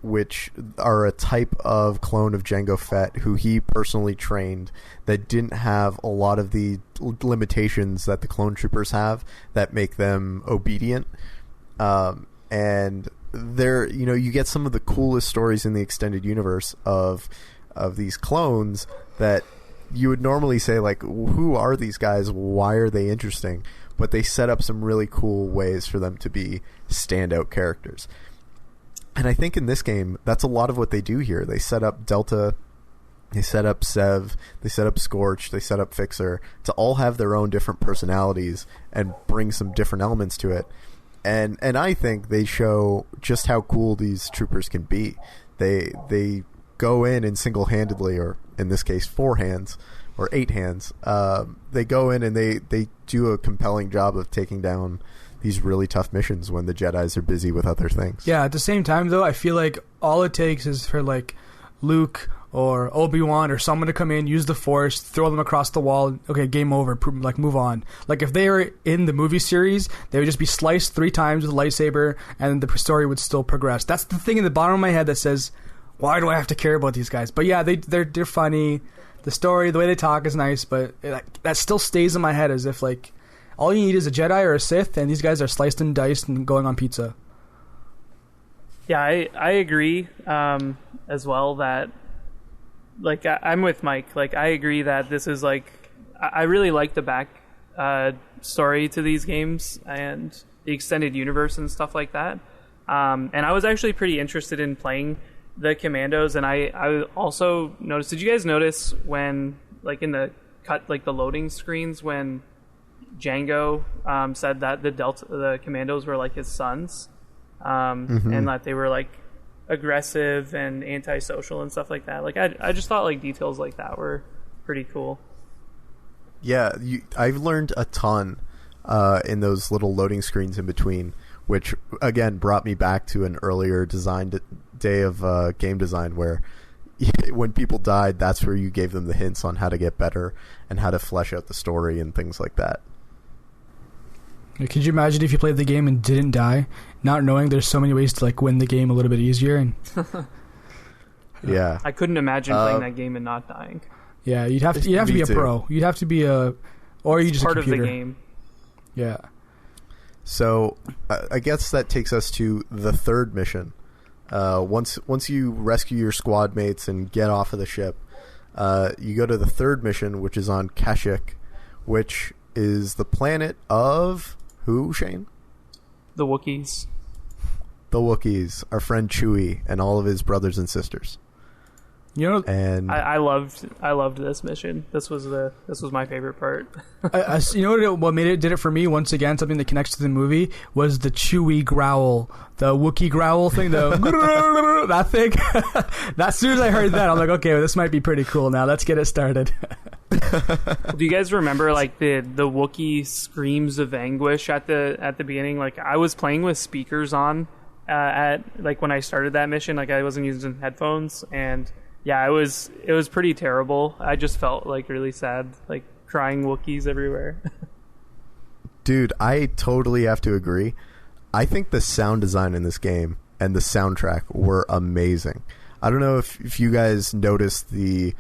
which are a type of clone of Jango Fett who he personally trained that didn't have a lot of the limitations that the clone troopers have that make them obedient. And they're, you get some of the coolest stories in the extended universe of these clones that you would normally say, like, who are these guys? Why are they interesting? But they set up some really cool ways for them to be standout characters. And I think in this game, that's a lot of what they do here. They set up Delta, they set up Sev, they set up Scorch, they set up Fixer to all have their own different personalities and bring some different elements to it. And I think they show just how cool these troopers can be. They go in and single-handedly, or in this case 4 hands or 8 hands, they go in and they do a compelling job of taking down these really tough missions when the Jedis are busy with other things. Yeah, at the same time, though, I feel like all it takes is for, like, Luke or Obi-Wan or someone to come in, use the Force, throw them across the wall. Okay, game over. Like, move on. Like, if they were in the movie series, they would just be sliced 3 times with a lightsaber, and the story would still progress. That's the thing in the bottom of my head that says, why do I have to care about these guys? But yeah, they're funny. The story, the way they talk is nice, but that still stays in my head as if, like, all you need is a Jedi or a Sith, and these guys are sliced and diced and going on pizza. Yeah, I agree as well that, like, I'm with Mike. Like, I agree that this is, like, I really like the back story to these games and the extended universe and stuff like that. And I was actually pretty interested in playing the Commandos, and I also noticed, did you guys notice when, like, in the the loading screens, when Jango said that the Commandos were like his sons, and that they were, like, aggressive and antisocial and stuff like that. Like, I just thought, like, details like that were pretty cool. Yeah, I've learned a ton in those little loading screens in between, which again brought me back to an earlier day of game design where when people died, that's where you gave them the hints on how to get better and how to flesh out the story and things like that. Could you imagine if you played the game and didn't die, not knowing there's so many ways to, like, win the game a little bit easier? And yeah, I couldn't imagine playing that game and not dying. Yeah, you'd have to be a pro. You'd have to be or you just part a computer. of the game. Yeah. So I guess that takes us to the third mission. Once you rescue your squad mates and get off of the ship, you go to the third mission, which is on Kashyyyk, which is the planet of who, Shane? The Wookiees. The Wookiees, our friend Chewie and all of his brothers and sisters. You know, and I loved this mission. This was my favorite part. You know what did it for me, once again, something that connects to the movie, was the Chewie growl, the Wookiee growl thing, that thing. As soon as I heard that, I'm like, okay, well, this might be pretty cool now. Let's get it started. Do you guys remember, like, the Wookiee screams of anguish at the beginning? Like, I was playing with speakers on at, like, when I started that mission. Like, I wasn't using headphones, and yeah, it was pretty terrible. I just felt, like, really sad, like, crying Wookiees everywhere. Dude, I totally have to agree. I think the sound design in this game and the soundtrack were amazing. I don't know if you guys noticed the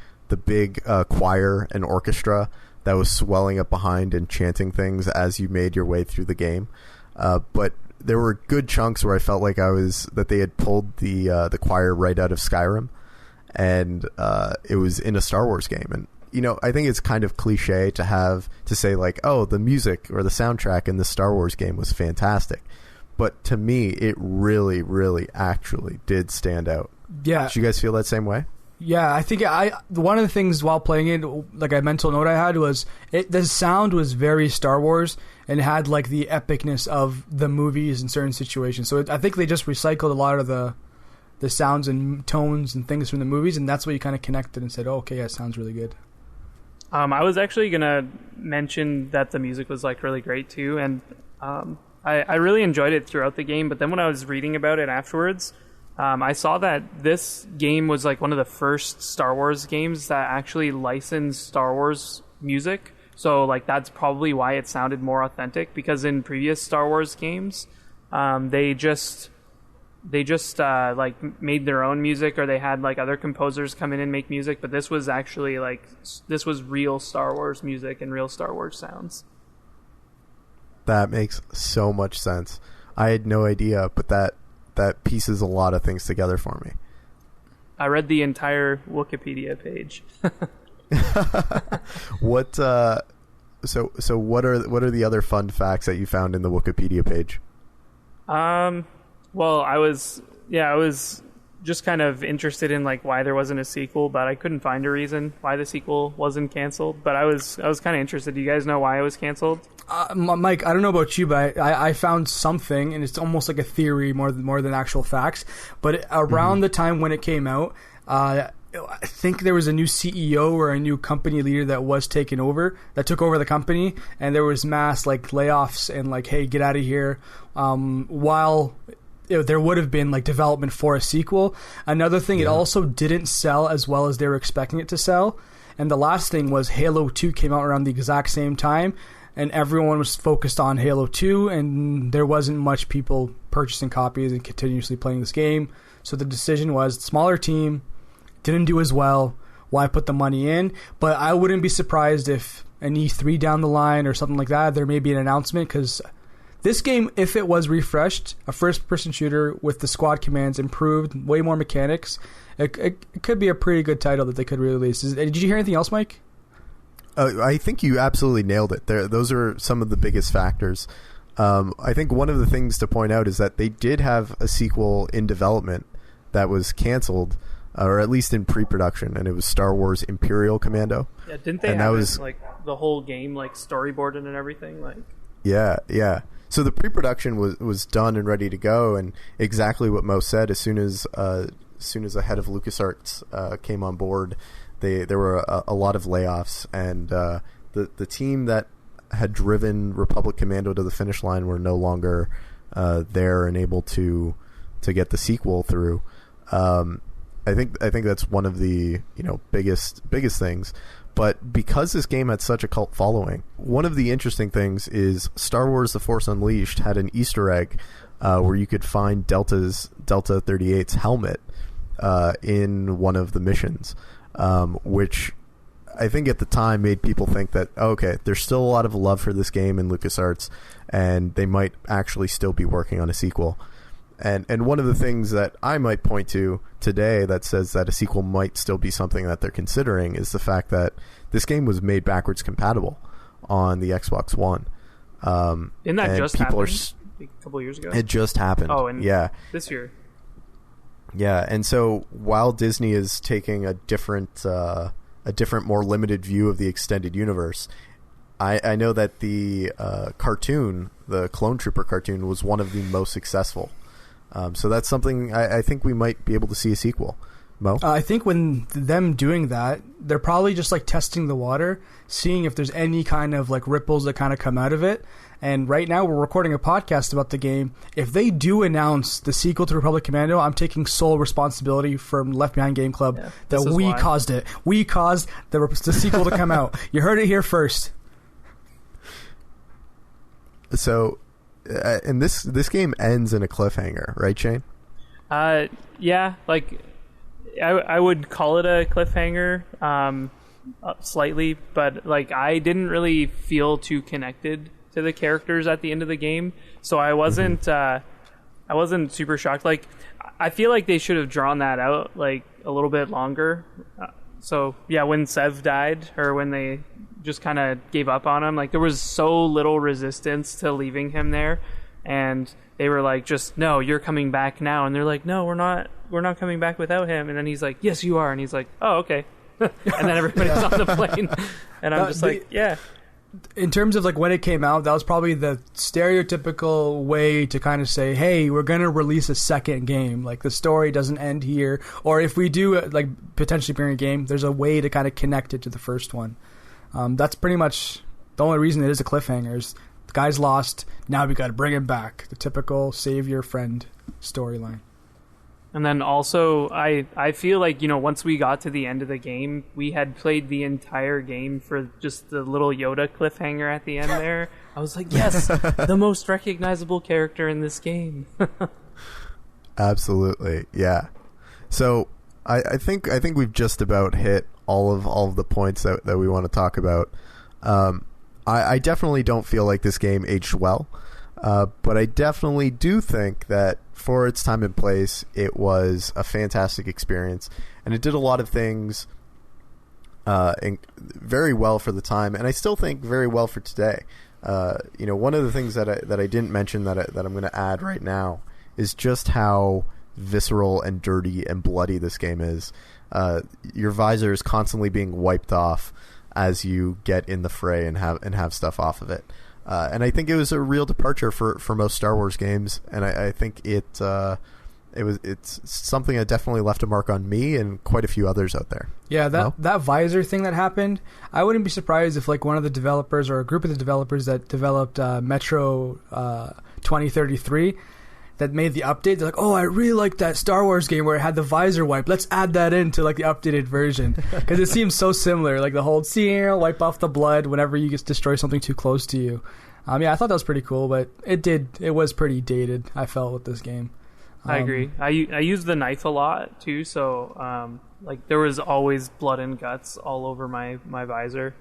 big choir and orchestra that was swelling up behind and chanting things as you made your way through the game. But there were good chunks where I felt like that they had pulled the choir right out of Skyrim, and it was in a Star Wars game. And, you know, I think it's kind of cliche to say, like, oh, the music or the soundtrack in the Star Wars game was fantastic. But to me, it really, really actually did stand out. Yeah. Did you guys feel that same way? Yeah, I think one of the things while playing it, like, a mental note I had was the sound was very Star Wars and had, like, the epicness of the movies in certain situations. So I think they just recycled a lot of the sounds and tones and things from the movies, and that's what you kind of connected and said, oh, okay, yeah, it sounds really good. I was actually gonna mention that the music was, like, really great too, and I really enjoyed it throughout the game. But then when I was reading about it afterwards, I saw that this game was, like, one of the first Star Wars games that actually licensed Star Wars music. So, like, that's probably why it sounded more authentic, because in previous Star Wars games, they just like, made their own music, or they had, like, other composers come in and make music. But this was actually, like, this was real Star Wars music and real Star Wars sounds. That makes so much sense. I had no idea, but that pieces a lot of things together for me. I read the entire Wikipedia page. What so what are the other fun facts that you found in the Wikipedia page? Well, I was just kind of interested in, like, why there wasn't a sequel, but I couldn't find a reason why the sequel wasn't canceled. But I was kind of interested. Do you guys know why it was canceled? Mike, I don't know about you, but I found something, and it's almost like a theory more than actual facts. But around the time when it came out, I think there was a new CEO or a new company leader that took over the company, and there was mass, like, layoffs and, like, hey, get out of here. While there would have been like development for a sequel. Another thing, it also didn't sell as well as they were expecting it to sell. And the last thing was Halo 2 came out around the exact same time, and everyone was focused on Halo 2, and there wasn't much people purchasing copies and continuously playing this game. So the decision was, smaller team, didn't do as well, why put the money in? But I wouldn't be surprised if an E3 down the line or something like that, there may be an announcement, because this game, if it was refreshed, a first-person shooter with the squad commands improved, way more mechanics, it could be a pretty good title that they could release. Did you hear anything else, Mike? I think you absolutely nailed it. Those are some of the biggest factors. I think one of the things to point out is that they did have a sequel in development that was canceled, or at least in pre-production, and it was Star Wars Imperial Commando. Yeah, didn't they have it, like the whole game like storyboarded and everything? Like, yeah. So the pre-production was done and ready to go, and exactly what Mo said. As soon as the head of LucasArts came on board, there were a lot of layoffs, and the team that had driven Republic Commando to the finish line were no longer there and able to get the sequel through. I think that's one of the biggest things. But because this game had such a cult following, one of the interesting things is Star Wars: The Force Unleashed had an Easter egg where you could find Delta 38's helmet in one of the missions, which I think at the time made people think that, okay, there's still a lot of love for this game in LucasArts, and they might actually still be working on a sequel. And one of the things that I might point to today that says that a sequel might still be something that they're considering is the fact that this game was made backwards compatible on the Xbox One. Didn't that just happen a couple of years ago? It just happened. Oh, and yeah, this year. Yeah, and so while Disney is taking a different, more limited view of the extended universe, I know that the cartoon, the Clone Trooper cartoon, was one of the most successful. So that's something I think we might be able to see a sequel. Mo? I think when them doing that, they're probably just like testing the water, seeing if there's any kind of like ripples that kind of come out of it. And right now we're recording a podcast about the game. If they do announce the sequel to Republic Commando, I'm taking sole responsibility from Left Behind Game Club that we caused it. We caused the sequel to come out. You heard it here first. So, and this game ends in a cliffhanger, right, Shane? Yeah, like I would call it a cliffhanger, slightly, but like I didn't really feel too connected to the characters at the end of the game, so I wasn't super shocked. Like, I feel like they should have drawn that out like a little bit longer. So yeah, when Sev died, or when they just kind of gave up on him, like there was so little resistance to leaving him there, and they were like, just, no, you're coming back now. And they're like, no, we're not coming back without him. And then he's like, yes, you are. And he's like, oh, okay. And then everybody's on the plane. And I'm just like, yeah. In terms of like when it came out, that was probably the stereotypical way to kind of say, hey, we're going to release a second game. Like, the story doesn't end here. Or if we do like potentially bring a game, there's a way to kind of connect it to the first one. That's pretty much the only reason it is a cliffhanger. Is the guy's lost, now we got to bring him back. The typical savior friend storyline. And then also, I feel like, once we got to the end of the game, we had played the entire game for just the little Yoda cliffhanger at the end there. I was like, yes, the most recognizable character in this game. Absolutely, yeah. So I think we've just about hit all of the points that we want to talk about. I definitely don't feel like this game aged well, but I definitely do think that for its time and place, it was a fantastic experience, and it did a lot of things very well for the time, and I still think very well for today. One of the things that I didn't mention that I'm going to add right now is just how visceral and dirty and bloody this game is. Your visor is constantly being wiped off as you get in the fray and have stuff off of it. And I think it was a real departure for most Star Wars games, and I think it's something that definitely left a mark on me and quite a few others out there. Yeah, that visor thing that happened, I wouldn't be surprised if like one of the developers or a group of the developers that developed Metro 2033, that made the update. They're like, oh, I really like that Star Wars game where it had the visor wipe. Let's add that into like the updated version because it seems so similar. Like the whole wipe off the blood whenever you just destroy something too close to you. Yeah, I thought that was pretty cool, but it was pretty dated, I felt, with this game. I agree. I used the knife a lot too, so like there was always blood and guts all over my visor,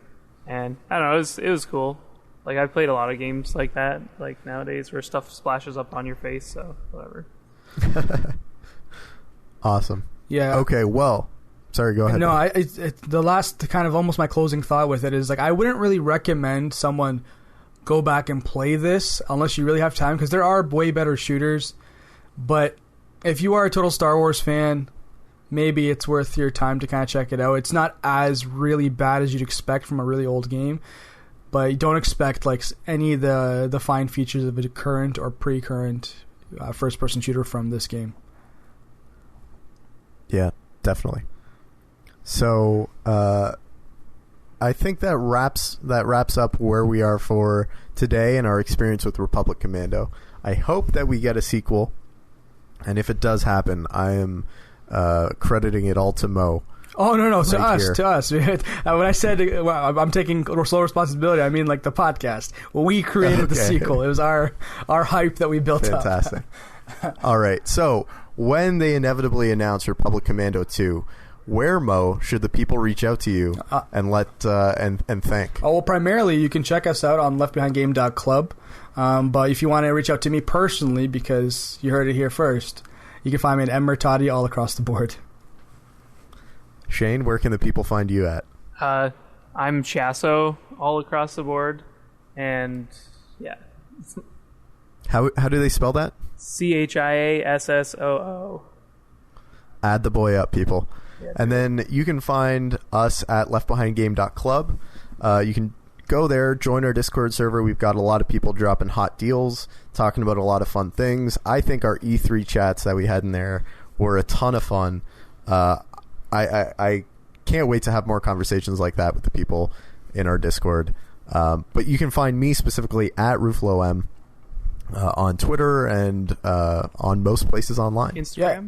and I don't know, it was cool. Like I've played a lot of games like that, like nowadays where stuff splashes up on your face, so whatever. Awesome. Yeah. Okay. Well, sorry. Go ahead. No, the last kind of almost my closing thought with it is like I wouldn't really recommend someone go back and play this unless you really have time because there are way better shooters. But if you are a total Star Wars fan, maybe it's worth your time to kind of check it out. It's not as really bad as you'd expect from a really old game. But you don't expect like any of the fine features of a current or pre-current first-person shooter from this game. Yeah, definitely. So I think that wraps up where we are for today and our experience with Republic Commando. I hope that we get a sequel, and if it does happen, I am crediting it all to Mo. Oh, no, to Right us. When I said I'm taking sole responsibility, I mean like the podcast. Well, we created the sequel. It was our hype that we built up. Fantastic. All right, so when they inevitably announce Republic Commando 2, where, Mo, should the people reach out to you and and thank? Oh, well, primarily you can check us out on leftbehindgame.club. But if you want to reach out to me personally, because you heard it here first, you can find me at Murtadi all across the board. Shane, where can the people find you at? I'm Chiasson all across the board, and yeah. How do they spell that? Chiassoo. Add the boy up, people. Yeah, and then you can find us at leftbehindgame.club. You can go there, join our Discord server. We've got a lot of people dropping hot deals, talking about a lot of fun things. I think our E3 chats that we had in there were a ton of fun. I can't wait to have more conversations like that with the people in our Discord. But you can find me specifically at RuffoloM on Twitter and on most places online. Instagram? Yeah.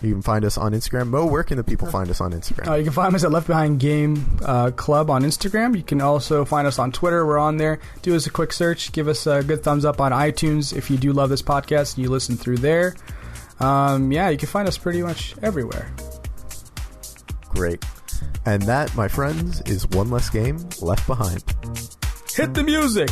You can find us on Instagram. Mo, where can the people find us on Instagram? You can find us at Left Behind Game Club on Instagram. You can also find us on Twitter. We're on there. Do us a quick search. Give us a good thumbs up on iTunes if you do love this podcast and you listen through there. You can find us pretty much everywhere. Great. And that, my friends, is one less game left behind. Hit the music!